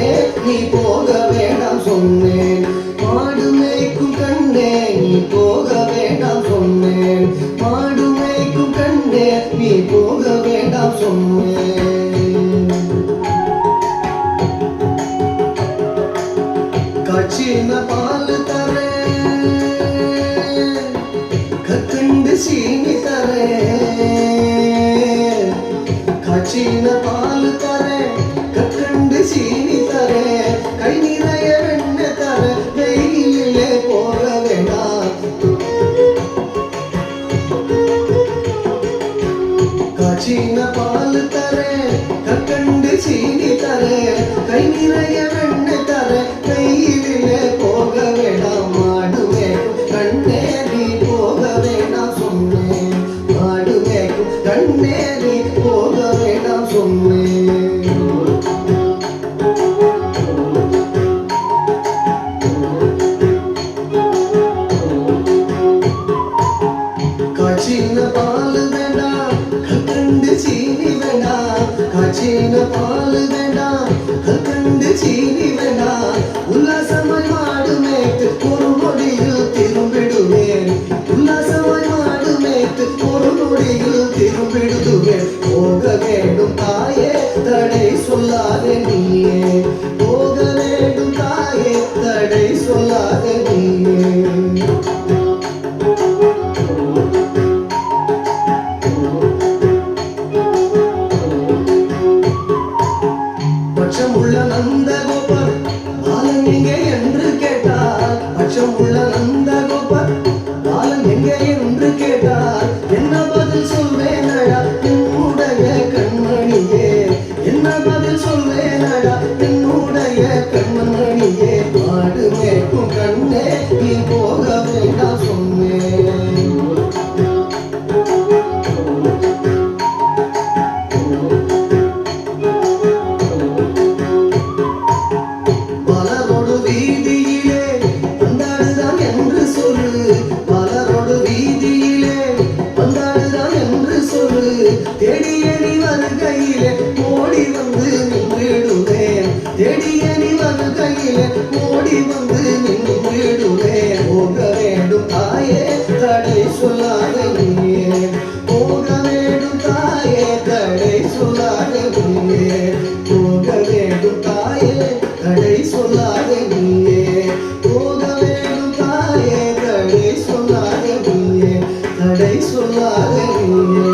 கண்ணே நீ போக வேண்டாம் சொன்னேன். மாடு மேய்க்கும் கண்ணே நீ போக வேண்டாம் சொன்னேன். மாடு மேய்க்கும் கண்ணே நீ போக வேண்டாம் சொன்னேன். காய்ச்சின பால் தரேன், கற்கண்டு சீனி தரேன். காய்ச்சின பால் தரேன், கற்கண்டு சீனி தரேன். கை நிறைய வெண்ணெய் தரேன், வெயிலே போக வேண்டாம். காய்ச்சின பால் தரேன், கற்கண்டு சீனி தரேன். கை நிறைய வெண்ணெய் தரேன், வெயிலே போக வேண்டாம். மாடு மேய்க்கும் கண்ணே நீ போக வேண்டாம் சொன்னேன். மாடு மேய்க்கும் கண்ணே நீ போக வேண்டாம் சொன்னேன். காய்ச்சின பால் வேண்டாம், கற்கண்டு சீனி வேண்டாம். காய்ச்சின பால் வேண்டாம், கற்கண்டு சீனி வேண்டாம். உல்லாசமாய் மாடு மேய்த்து ஒரு நொடியில் திரும்பிடுவேன். உல்லாசமாய் மாடு மேய்த்து ஒரு நொடியில் திரும்பிடுவேன். போக வேண்டும் தாயே தடை சொல்லாதே நீயே. போக வேண்டும் தாயே தடை சொல்லாதே நீயே. பட்சமுள்ள நந்தகோபர் பாலன் எங்கே என்று கேட்டார். பட்சமுள்ள நந்தகோபர் பாலன் எங்கே என்று கேட்டார். என்ன பதில் சொல்வேனடா என்னுடைய கண்மணியே. என்ன பதில் சொல்வேனடா என்னுடைய கண்மணியே. மாடு மேய்க்கும் கண்ணே நீ போக வேண்டாம் சொன்னேன். பலரோடு வீதியிலே வந்தாடுதான் என்று சொல்லு. பலரோடு வீதியிலே வந்தாடுதான் என்று சொல்லு. தேடிய நீ வருகையிலே ஓடி வந்து நின்றிடுவேன். தேடிய நீ வருகையிலே ஓடி வந்து நின்றிடுவேன். போக வேண்டும் தாயே தடை சொல்லாத நீயே. போக வேண்டும் தாயே தடை சொல்லாத நீயே. போக வேண்டும் தாயே தடை சொல்லாத நீயே. போக வேண்டும் தாயே தடை சொல்லாத நீயே. தடை சொல்லாத நீயே.